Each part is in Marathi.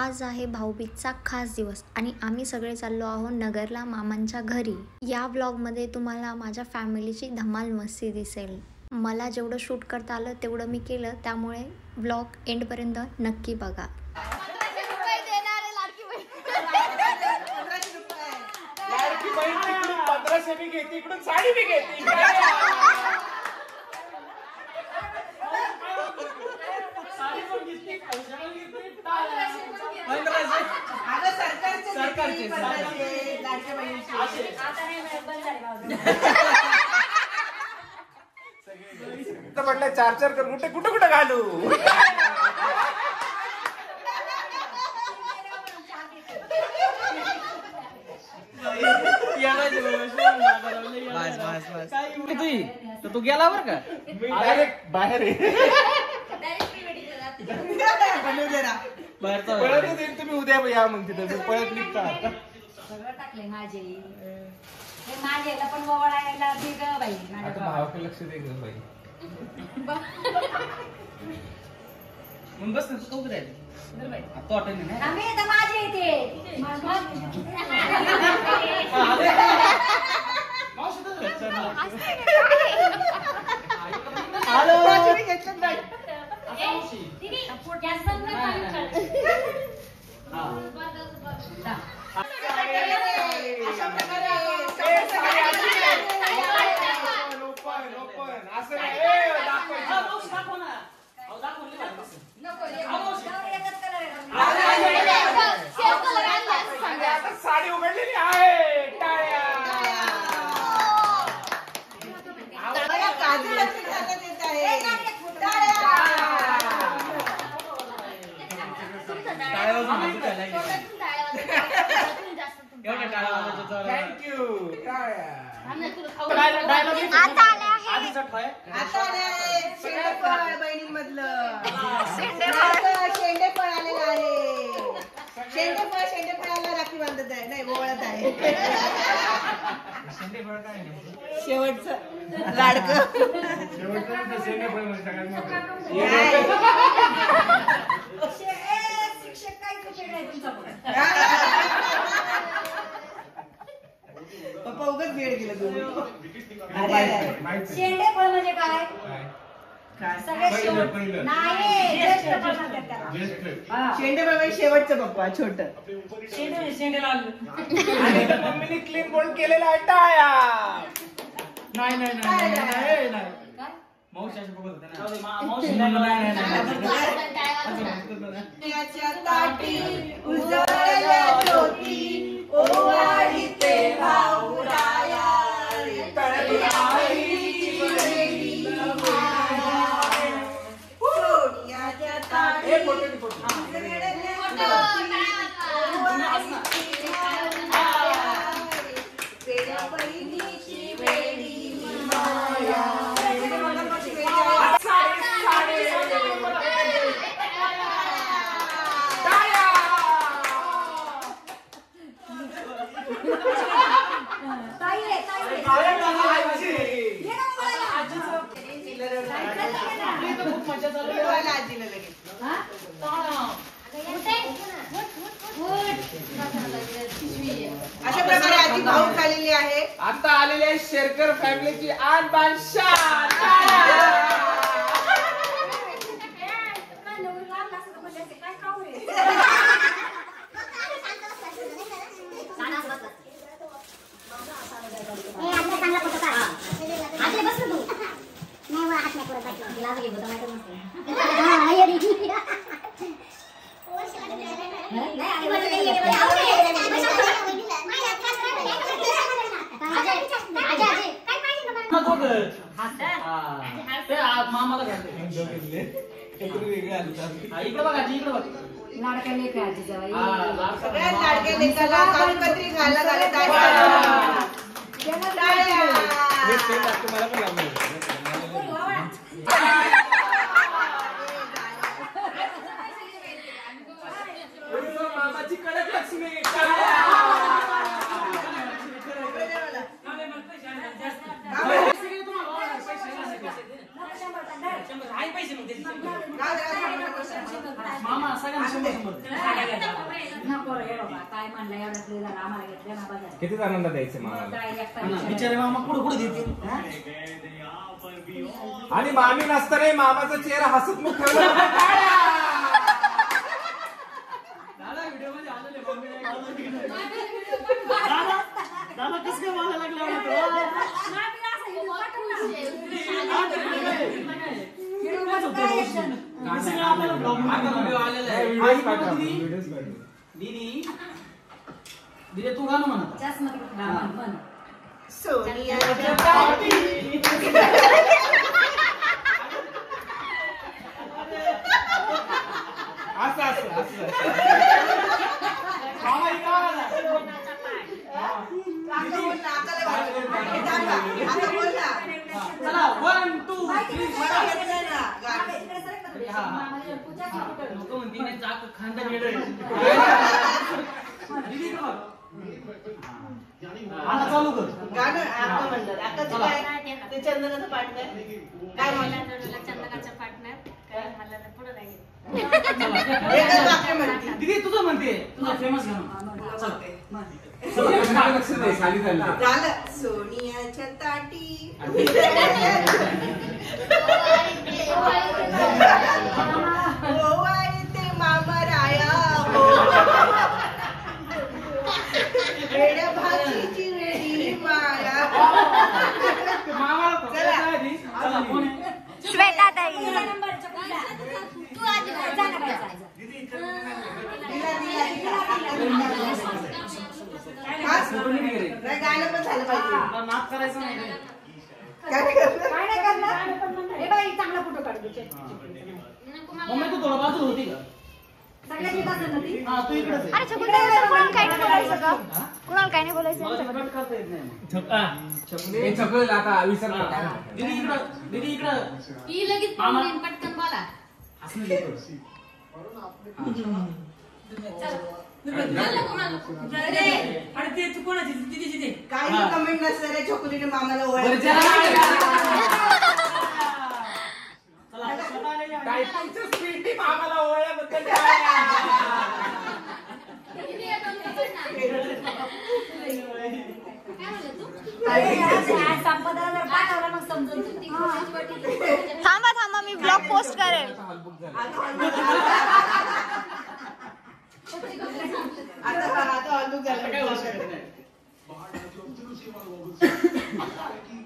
आज आहे भाऊबीजचा खास दिवस आणि आम्ही सगळे चाललो आहोत नगरला मामांच्या घरी। या व्लॉगमध्ये तुम्हाला माझ्या फॅमिलीची धमाल मस्ती दिसेल। मला जेवढं शूट करता आलं तेवढं मी केलं, त्यामुळे व्लॉग एंडपर्यंत नक्की बघा। म्हटलं चार चार कर कुठे कुठे कुठे घालू। तू गेला बर का डायरेक्ट बाहेर पळत येईल तुम्ही उद्या या मग तिथं पळत निघता। सगळं टाकले माझे माझ्याला पण वळायला दे ग बाई। आता भावाकडे लक्ष दे ग बाई। मग बस ना तू कधी राहिली बाई तो वाटत नाही आम्ही तर माझे येते साडी उघडलेली आहे। थँक्यू। बहिणींमधलं शेंडेफळ आलेलं आहे। शेंडेफळाला राखी बांधत आहे, नाही ओवळत आहे। शेवटचं लाडकं शिक्षक काय तुमचा पप्पा उगाच वेळ गेला तुम्ही। शेंडेफळ म्हणजे काय? शेंडेफळ शेवटचं पप्पा छोट मम्मीने क्लीन बोल्ड केलेला आहे टाळ्या। नाही नाही नाही नाही मावशी अशी बघत होता ना मावशी ताटी उजळल्या ज्योती ओवाळीते भाऊराया तळली आईची वेडी माया सोन्याच्या ताटी उजळल्या बहिणीची वेडी माया। अशा प्रकारे आजी भाऊक आलेली आहे। आता आलेले शेरकर फॅमिलीची आठ बादशाह। मामाला इकडे बघा इकडे बघ लाडक्या लेकरं आजी जवळ सगळ्यात लाडक्या लेकाला कानपत्री घालत आले मामाची कडक लक्ष्मी। आई पैसे मग त्याचे. मामा सगळ्यांना 100 नको रे बाबा, काय म्हणलं एवढं तरी झालं, आम्हाला घेतलं ना बाजार. किती जणांना द्यायचे मामाला? काय एकटा बिचारे मामा पुढे देतील. आणि मामी नसताना मामाचा चेहरा हसतमुख ठेवला. दादा व्हिडिओ मध्ये आलेले मम्मी दादा कस काय बोलायला लागला दीदी तू गाणं म्हणा. सोनियाच्या पाठी चला 1 2 3 लोक म्हणतील चाक खांदा वेळ आता चालू कर गाणं आता म्हणलं आता ते काय ते चंदनाचं पार्टनर काय म्हणलं चंदनाचा पार्टनर काय मला पुढे नाही. एकच वाक्य म्हणते दीदी तुझं म्हणते तुझं फेमस गाणं लक्ष दे, खाली झालं. झालं. सोनियाच्या ताटी ते मामा राया हो वेड्या भाजीची वेडी माया. चला कोण आहे श्वेता ताई. नाही गाणं पण झालं पाहिजे. नाच करायचं नाही काय करणार? काय नाही करणार. हे बाई चांगला फोटो काढ. मम्मी तू थोडं बाजू होती का सगळ्यात येत असेल ना ती. हा तू इकडे अरे कुणाला काय नाही बोलायचं का? कुणाला काय नाही बोलायचं? करता येत नाही हे चपलेल आता विसर नका. दीदी इकडं ही लगेच पटकन बोला. हसणं देतो आणि ते तू कोणाची दीदीची ते काही कमेंट नसतं रे छोकरीने मामाला ओळख. टायपिंगचं स्पीड टीप आम्हाला ओळखल्याबद्दल संपदा जर पाठवला मग समजून थांबा थांबा, मी ब्लॉग पोस्ट करेल. आता हलूक झालं.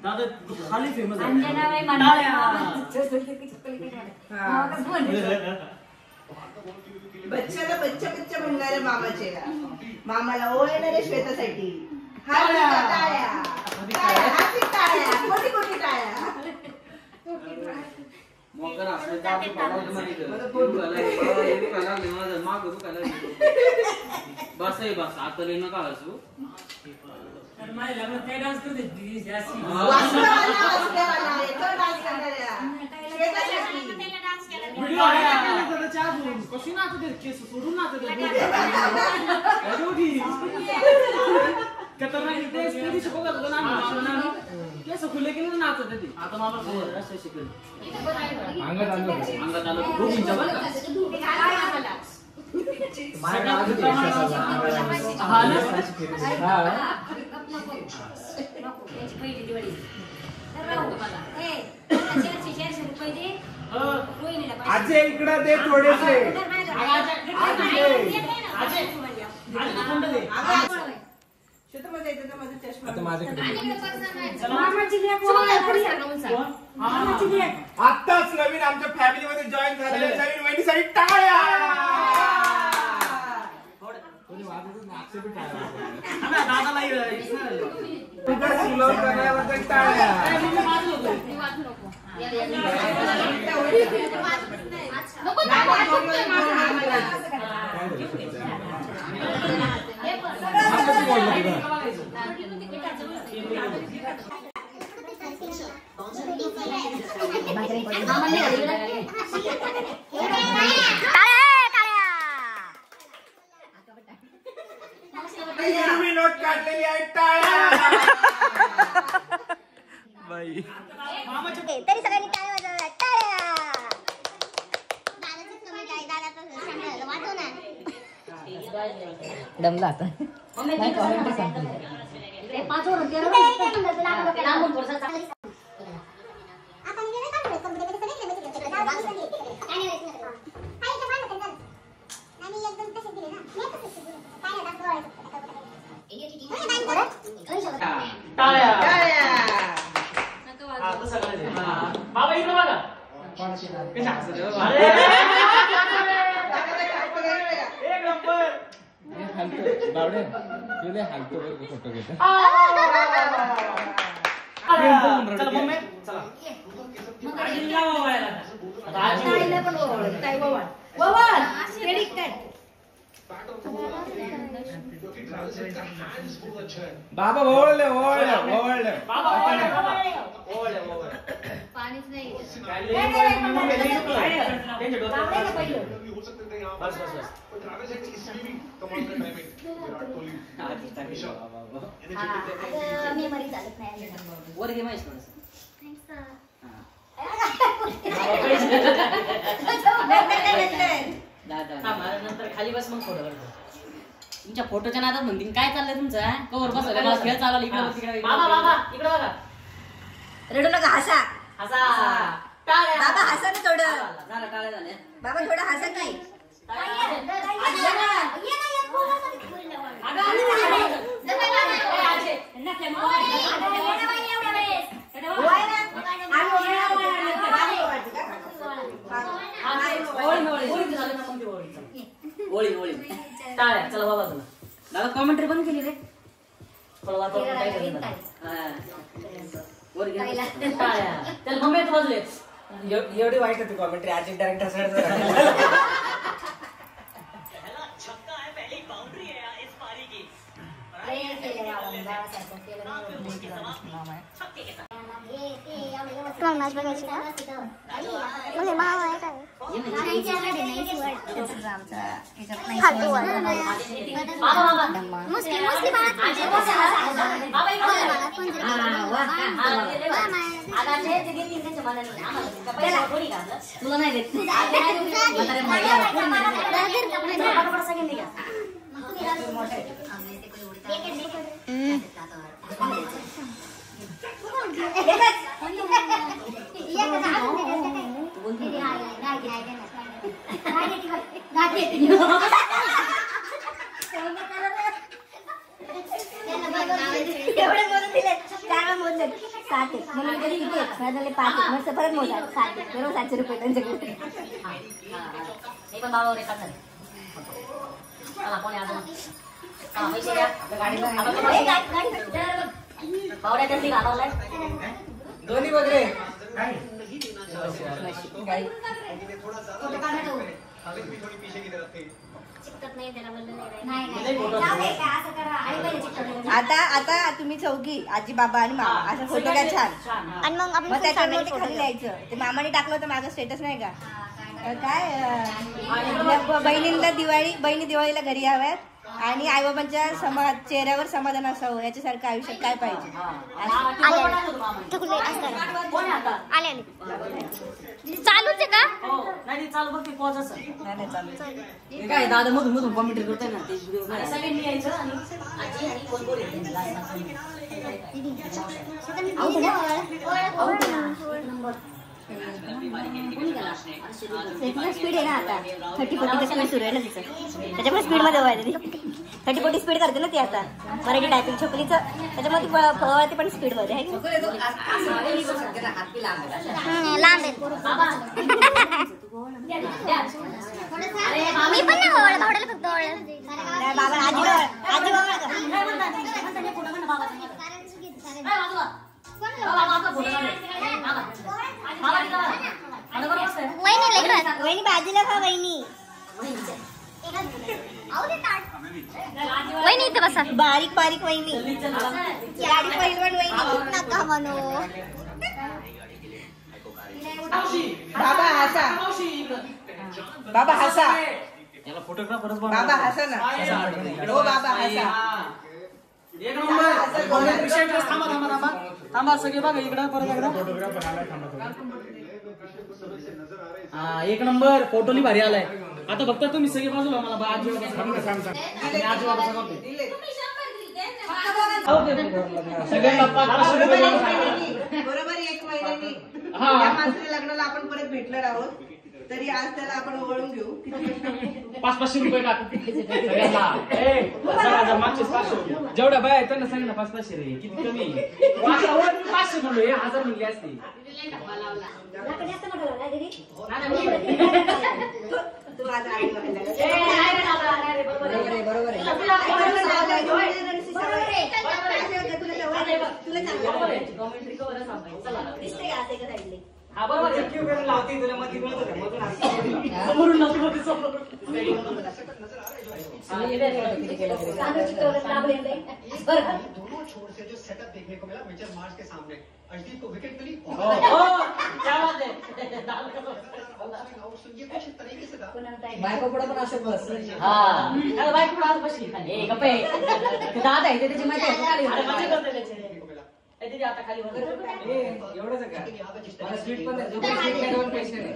दादा खाली फेमस अंजनाबाई बच्चाला बच्चा बच्चा म्हणणारे मामाचे मामाला ओळखणारे श्वेतासाठी टाळ्या हाती टाळ्या कोटी कोटी टाळ्या. मगर असले जाते पावड माग बस आहे बस आता लेणं का असू माझ्या लग्नात काय डान्स करते दीदी जास्ती व्हिडिओ आहे चार कशी नाचते केस सोडून नाचते खतरनाक ते स्टेज बघत होतो ना केस खुले केले नाचत होती आता मला खबर असं शिकल अंगात आलं दोघींच्या बरं का पहिली दिवाळी तर राहू मला 400 रुपये दे. आजे इकडे दे थोडेसे. आता माझ्याकडे आत्ताच नवीन आमच्या फॅमिलीमध्ये जॉईन झालेल्या नवीन वहिनीसाठी टाळ्या. दादाला सुलभ करण्याबद्दल टाळ्या. नोट काढलेली आहे टाळ्या. तरी सगळ्यांनी टाळ्या वाजवल्या. टाळ्या. दमला आता नाही कॉमेंट सांगते टाळ्या. टाळ्या. हा, तसं करायचं. हा. बाबा इकडे बघा. कशा हसत आहे बाबा? एक नंबर. चला मम्मी, चला. आजीला ओवाळायला. आता आजी काय ववाळ क्रेडिट कार्ड बाबा ओवळले ओवळले ओवळले बाबा ओवाळले, ओवाळले. ओवाळले, ओवाळले. पाणीच नाही काय लय ओवाळले, मम्मी लय ओवाळले. त्यांच्या डोक्यात बाबा पहिलं बस, बस, बस. आजी टाकली बाबा. मेमरी चालत नाही वर घे माहिती थोडंसं. हा, मला नंतर खाली बस मग फोटो काढतो. तुमच्या फोटोच्या नादात म्हणतील काय चाललंय तुमचं कवर बसवलं मला खेळ चालवला इकडे तिकडे बाबा, बाबा, इकडे बघा. रडू नका हसा असा बाबा हसा ना थोडं झालं टाळ्या झाल्या. बाबा थोडं हसा की ओळी ओळी टाळ्या. चला बाबा तुला दादा कॉमेंट्री बंद केली रे. थोडं वातावरण काय करत वर गेला टाळ्या. त्याला मम्मी येत वाजले. एवढी वाईट होती कॉमेंट्री आजी डायरेक्टर तुम्हाला मॅच बघायची का? म्हणजे माव आहे काय? फालतू वाटतं. मुस्लिम मुस्लिम तुला नाही देत मस्त परत मोजा 700 रुपये त्यांच्याकडे. हे पण बाबा रेखा झाली. चला कोणी अजून पैसे द्या गाडीला पावड्या त्यांनी घालवलाय दोन्ही बघ रे आता आता तुम्ही चौघी आजी बाबा आणि मामा असा फोटो घ्या छान आणि मग आपण मग त्याच्यामध्ये खाली लिहायचं ते मामाने टाकलं होतं माझं स्टेटस नाही का काय बहिणींना बहिणी दिवाळीला घरी याव्यात आणि आईबाबांच्या चेहऱ्यावर समाधान असावं याच्यासारखं आयुष्यात काय पाहिजे आले चालूच आहे का? नाही चालू बघ पॉज असं काय दादा मधून मधून कॉमेंट्री करतोय ना ते सगळ्यांनी यायचं आणि आजी कोण कोण स्पीड आहे ना आता 30-40 स्पीड सुरू आहे ना तिचं त्याच्यामुळे स्पीड मध्ये व्हायचं 30-40 स्पीड करते ना ती आता मराठी टायपिंग छोकलीचं त्याच्यामध्ये पळवायचे पण स्पीड मध्ये आहे लांब मी पण नाही ओळख आवडेल फक्त बाबा आजी वहिनी बाजूला खा वहिनी वहिनी इथे बसा बारीक बारीक वहिनी गाडी पहिलवान वहिनी नका म्हणू बाबा हसा बाबा हसा याला फोटोग्राफरच बाबा हसा ना हो बाबा हसा एक नंबर थांबा सगळे बघा इकडं परत एकदा हा एक नंबर फोटोनी भारी आलाय आता फक्त तुम्ही सगळे बाजूला मला आजी आजोबाचा करतो सगळ्यांना 500 रुपये बरोबर 1 महिन्यानी हा. या माणसाच्या लग्नाला आपण परत भेटणार आहोत, तरी आज त्याला आपण ओळखून घेऊ. 500 रुपये टाक सगळ्यांना मागचे 500 जेवढ्या बाय आहेत त्यांना सांग ना 500 रे किती कमी 500 म्हणलो 1000 म्हणली असते. तू आज आई व्हायला बायको पुढे पण असं बस हा बायको पुढे आज बसली खाली गप्पे दादा आहे त्याची मजा आहे खाली आता खाली एवढंच का मला स्वीट पण पैसे नाही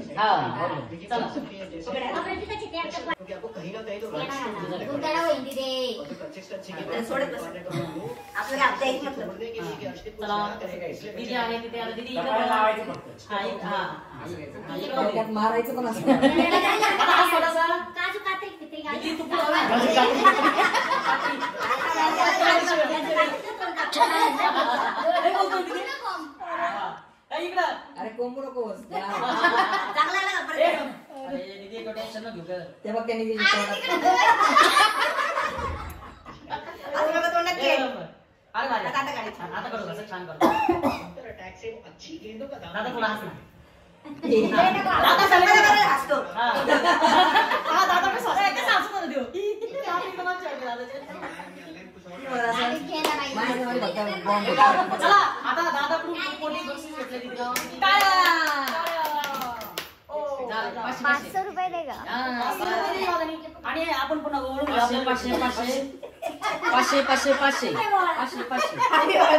मारायचं पण असतं अरे कोंबू नको ते बघ त्यांनी आता करू कसं छान करतो दादा थोडा हस ना आता दादा कोणी बक्षीस घेतलं 500 रुपये दे का? आणि आपण पुन्हा ओळखू 500 500 500 500 500 500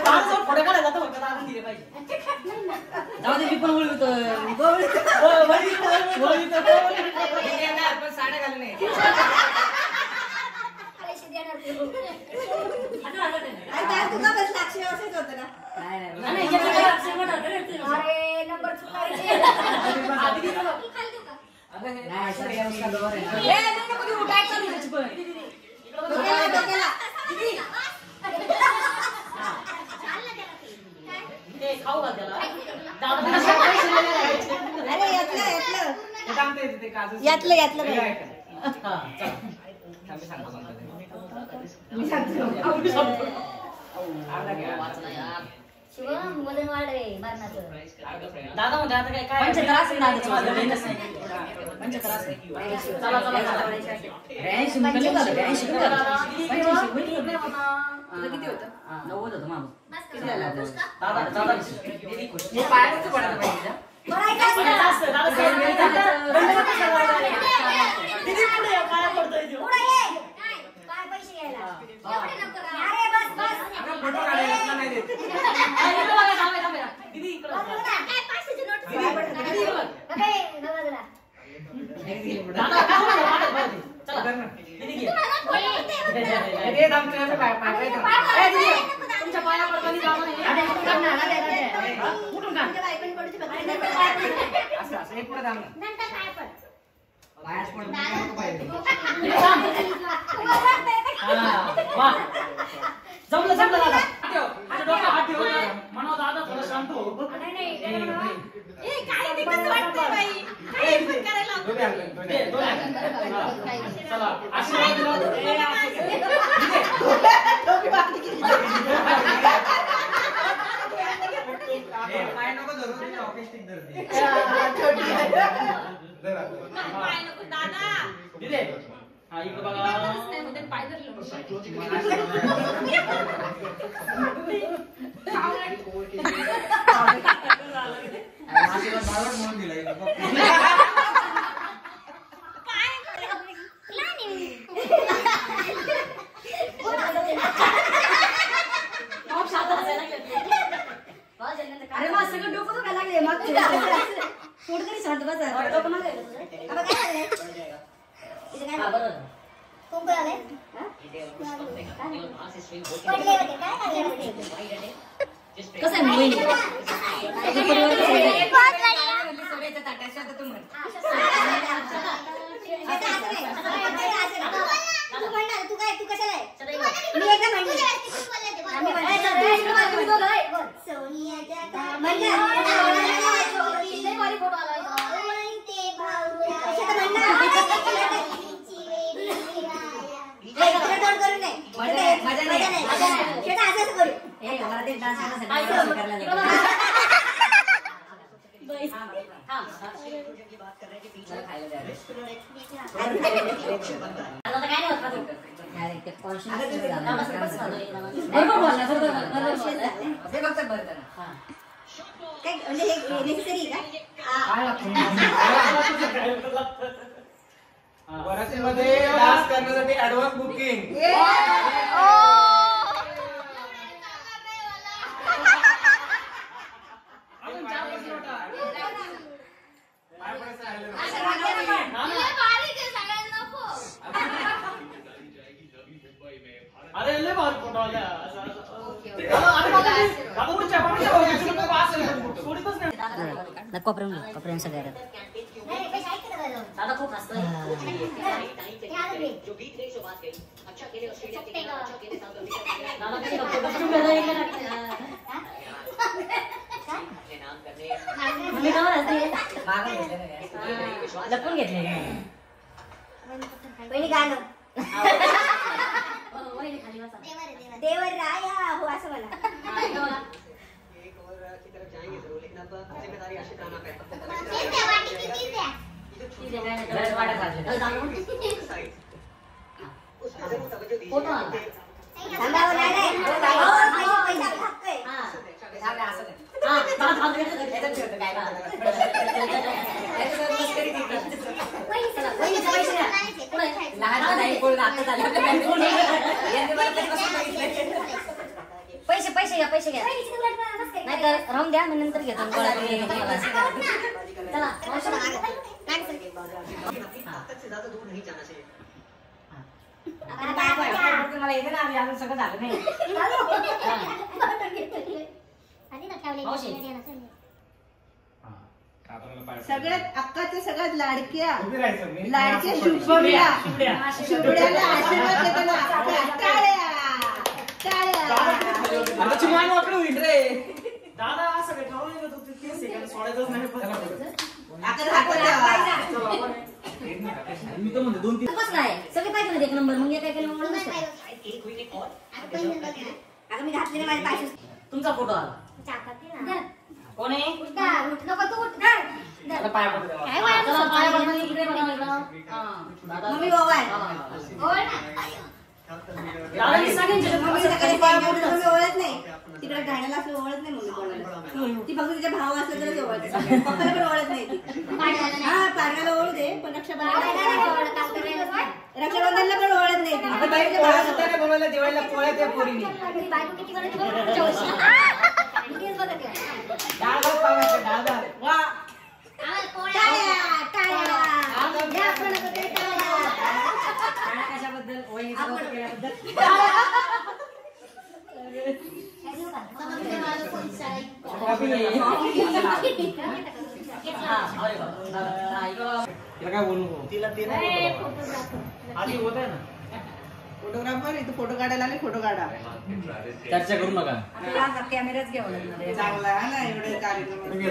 500 पुढे काढायला जातो फक्त दादा दिले पाहिजे जाऊ दे मी पण ओळखतो पण साड्या घालून नाही तुझा बस लक्ष व्यवस्थित होतं ना. खाऊ घाल त्याला यातलं यातलं शिवम वजन वाढ रे मरणाचं दादा म्हणजे आता काय काय 75 चला चला 80 मिनिटं झालं 80 किती होतं 90 होतं मामा किती झालं दादा दादा दीदी खुश हे पायाचं पडायला पाहिजे दीदी पुढे काय पडतोय देऊ काय पैसे घ्यायला एवढे नको अरे बस बस आपण फोटो काढायला नाही देत इकडे बघा थांबा दीदी इकडे काय 500ची नोट दीदी बघ काय नवरा दादा चला दीदी घे अरे दाम तुझ्या पाय पाय ए दीदी तुमच्या पाया पडताना जाऊ नये उठून का बायकोनी पडूची बघायला असं असं एक पुढे दाम नंतर काय पण पायाच पडून नको पाहिजे वाह जमलं जमलं दादा हात ठेव हात ठेव म्हणा दादा थोडं शांत हो नाही ए काय ते कसं वाटतंय बाई काय पण करायला चला आशीर्वाद दिला पाय नको धरून ऑकेस्टिक धरते पाय नको दादा दिले हा इकडे बघा पाय धरलं आशीर्वाद बाळावर म्हणून दिला अरे मग सगळं डोकं दुखायला लागले मग थोडं तरी शांत बसा डोकं नाही तिथे काय हा, बरोबर. कोण कोण आले पडले होते काय लागले होते कसं आहे मुंबई? त्याचा परिवार कसा आहे? तू काय तू कशाला आहे मी एकदा म्हणले वरातीमध्ये डान्स करण्यासाठी ऍडव्हान्स बुकिंग. अरे लय भारी फोटो आला बाबा पुढच्या सोडीतच नाही. कपड्यां सगळ्या दादा खूप हसतोय. लपून घेतले पहिली गाणं देवर राया हो असं मला फोटो आला. सांगावं नाही पैसे पैसे घ्या पैसे घ्या नाही तर राहून द्या मी नंतर घेतो. चला मला येते ना आम्ही अजून सगळं झालं नाही. सगळ्यात अक्काच्या सगळ्यात लाडक्या उभी राहायचं मी. लाडक्या शुभम्या शुभड्याला आशीर्वाद देताना टाळ्या टाळ्या आता चिमान वाकडं होईल रे. दादा असं काय ठरवलं नाही का तू ते सेकंड सोडायचंच नाही. मी तर म्हणतो 2-3 कसं नाही सगळे पाहिजे ना एक नंबर मग काय केलं म्हणून अगं मी घातलेले माझे पाय तुमचा फोटो आला. कोण आहे? आता पाया पडू द्या. चला, पाया पडून इकडे बघा इकडं. दादा मम्मी बाबा आहे दादा मी सगळ्यांच्या मम्मी सकाळी पाया पडून मम्मी ओळखत नाही तिकडे गाण्याला असं ओळखत नाही मम्मी कोणाला. ती फक्त तिच्या भाव असला तरच ओळखते पप्पाला पण ओळखत नाही ती. हा पाण्याला ओळख दे पण रक्षाबंधनला पण ओळखत नाही ती. बनवायला दिवाळीला पोळ्या त्या पोरीने डाळ भात पावायचं, डाळ भात. वा कशाबद्दल वहिनीचं कौतुक केल्याबद्दल. तिला काय बोलू नको. तिला ते नाही आधी होत आहे ना. फोटोग्राफर इथं फोटो काढायला आले फोटो काढा चर्चा करू नका. कॅमेराच घेऊन येणार. चांगला ना एवढे कार्यक्रम घे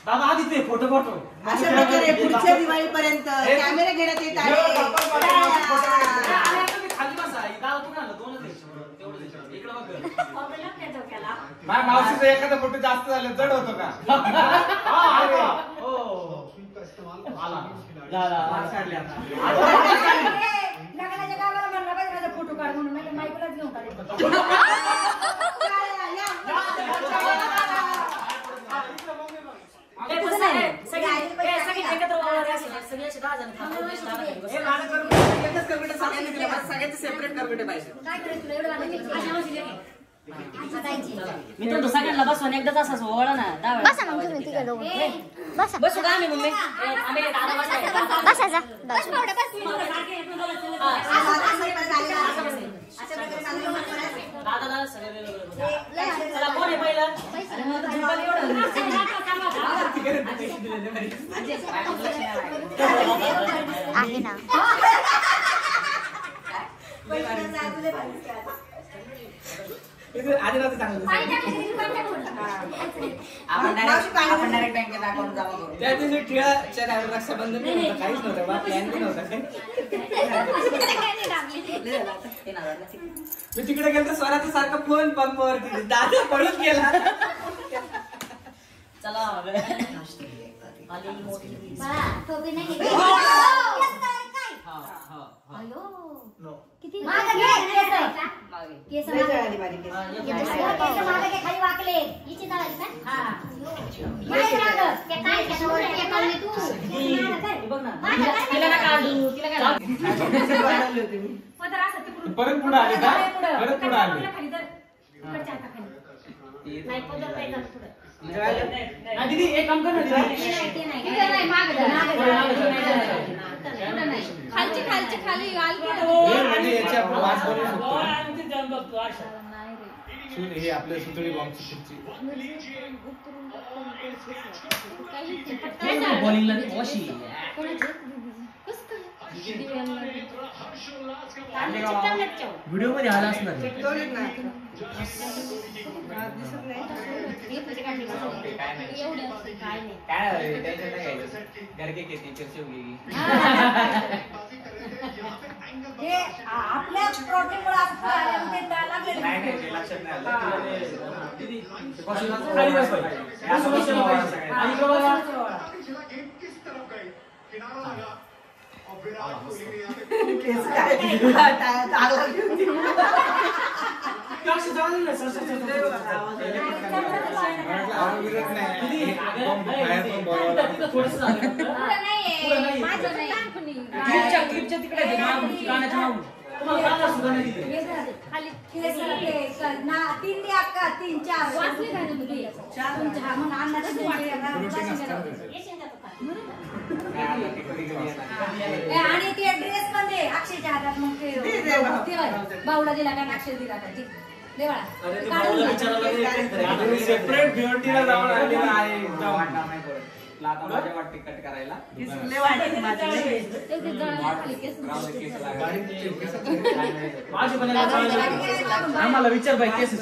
दादा आधी ते फोटो फोटो अशा प्रकारे पुढच्या दिवाळीपर्यंत कॅमेरा घेण्यात येत आहे. खाली बसा. दादा तू काय दोनच इकडे बघ. माझ्या मावशीचं एखादा फोटो जास्त झालं जड होतो का? फोटो काढ म्हणून माईकलाच घेऊन काढायचं. सगळ्यांचे सेपरेट करगटे पाहिजे. काय करायचं तुला एवढं मी तो सगळ्यांना बसवून एकदाच असाच ओळा ना 10 वेळा. बसा मग तुम्ही तिघं दोघं. बसा बसू का आम्ही मम्मी आम्ही दादा बसायचं. बसा जा. दादा सगळे वेगवेगळे. चला कोण आहे पहिलं? अरे मग आता झुंपाला एवढं. आहे ना. आधी चांगलं आपण डायरेक्ट बँकेत अकाउंट जमा करू. त्या दिवशी टिळाच्या टायमाला रक्षाबंधन नव्हतं, काहीच नव्हतं बा, प्लॅन बी नव्हता काही. मी तिकडे गेलो तर स्वराचा सारखा फोन पंपावरती दादा पळून गेला. चला आली मोठी. किती परत पुढे आले का? परत पुढे आले. दीदी एक काम कर ना खाली याच्या वास बनवू शकतो. हे आपल्या सुतळी बॉम्बची बॉलिंगला वशी व्हिडिओ मध्ये आला असणार. काय टेन्शन नाही घ्यायचं. घरके खेती चर्चा होगी. आपल्या प्रोटीनमुळे नाही लक्षात नाही आणि ते ड्रेस पण दे अक्षयच्या हातात मग ते बाऊला दिला का अक्षय दिला का सेपरेट भिवंडीला जाऊन आलेला आहे. लाता वाटते कट करायला. आम्हाला विचार बाई केस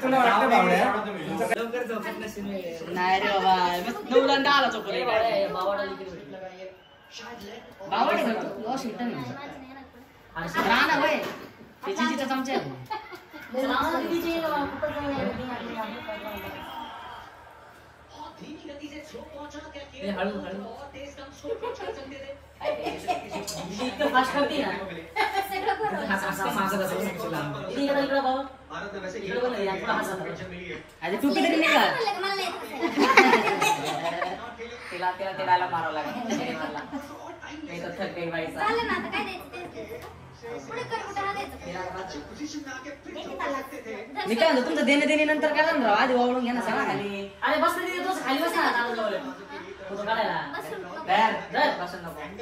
तुला वाटतं बावड्या नाही रे बाबा नवलांदा आला चोप राणा भाई चिचीचा चमचा हळू हळू फास्ट करते ना टोपी तरी नाही का तिला तिला तिला मारावं लागेल नाही तर थक गई बाई मी काय म्हणतो तुमचं देणे देणे नंतर काय करणार आधी वावळून घ्या ना सांगा खाली. अरे बस खाली बस फोटो काढायला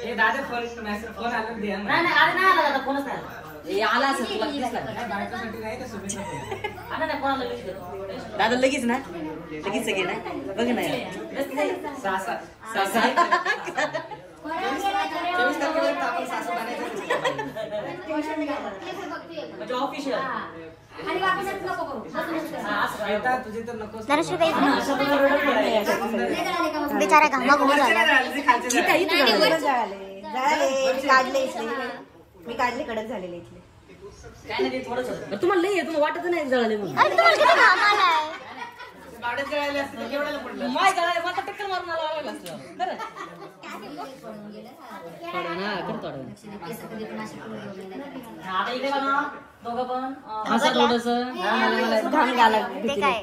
हे दादा फोन आला द्या. नाही नाही अरे नाही आला दादा फोनच नाही आला असेल तुला दिसला आता नाही कोणाला लगेच देतो दादा लगेच ना लगेच सगळे ना बघ ना म्हणजे ऑफिशियल तुझे तर नको बिचारा घामा घुमा झाला. मी काढले कडक झालेले इथले काय नाही थोडंच तुम्हाला लई आहे तुम्हाला वाटत नाही जळाले म्हणून अरे तुम्हाला किती घाम आलाय. गाड्यात जळाले असते केवढ्याला पडलं. माय जळाले मला टक्कर मारून आला असलं खरं ना करतो आता इकडे बघा दोघं पण असं थोडंसं घाम घाला ते काय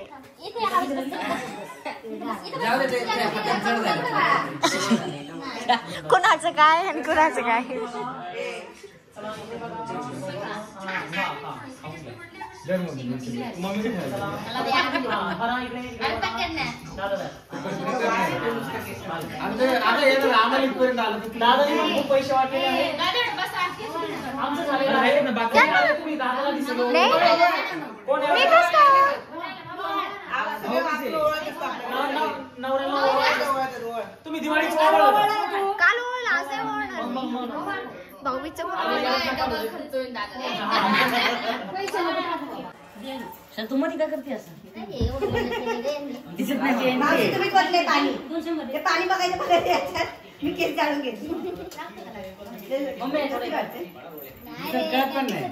जाऊ दे ते कुणाचं काय आणि कुणाचं काय आम्हाला इथपर्यंत आलं दादाने पण खूप पैसे वाटले आमचं झालेलं आहे ना बाकी तुम्ही दादाला दिसलो कोण तुम्ही दिवाळीच काल ओळखलं असं ओळखलं भाऊबीजचं तू मध्ये काय करते असं मावशी तुम्ही कोणते पाणी ते पाणी बघायचं याच्यात मी केस जाळून घेतली कळत पण नाही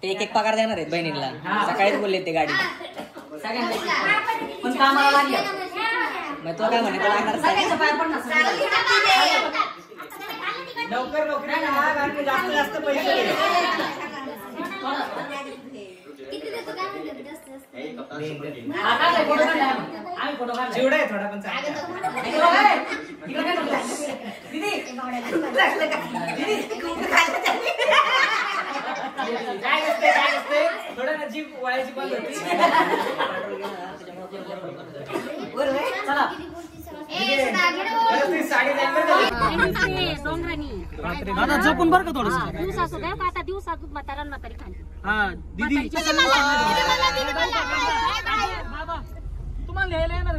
ते एक पगार देणार आहेत बहिणीला सकाळीच बोलले ते गाडी पण कामाला लागले मग तो काय म्हणे लागणार लवकर लवकर जास्त पैसे जेवढा आहे थोडा पण थोडं ना जीभ वळायची बंद होती दादा जपून बरं का थोडं दिवसात म्हातारा म्हातारी खाली हा दीदी तुम्हाला लिहायला येणार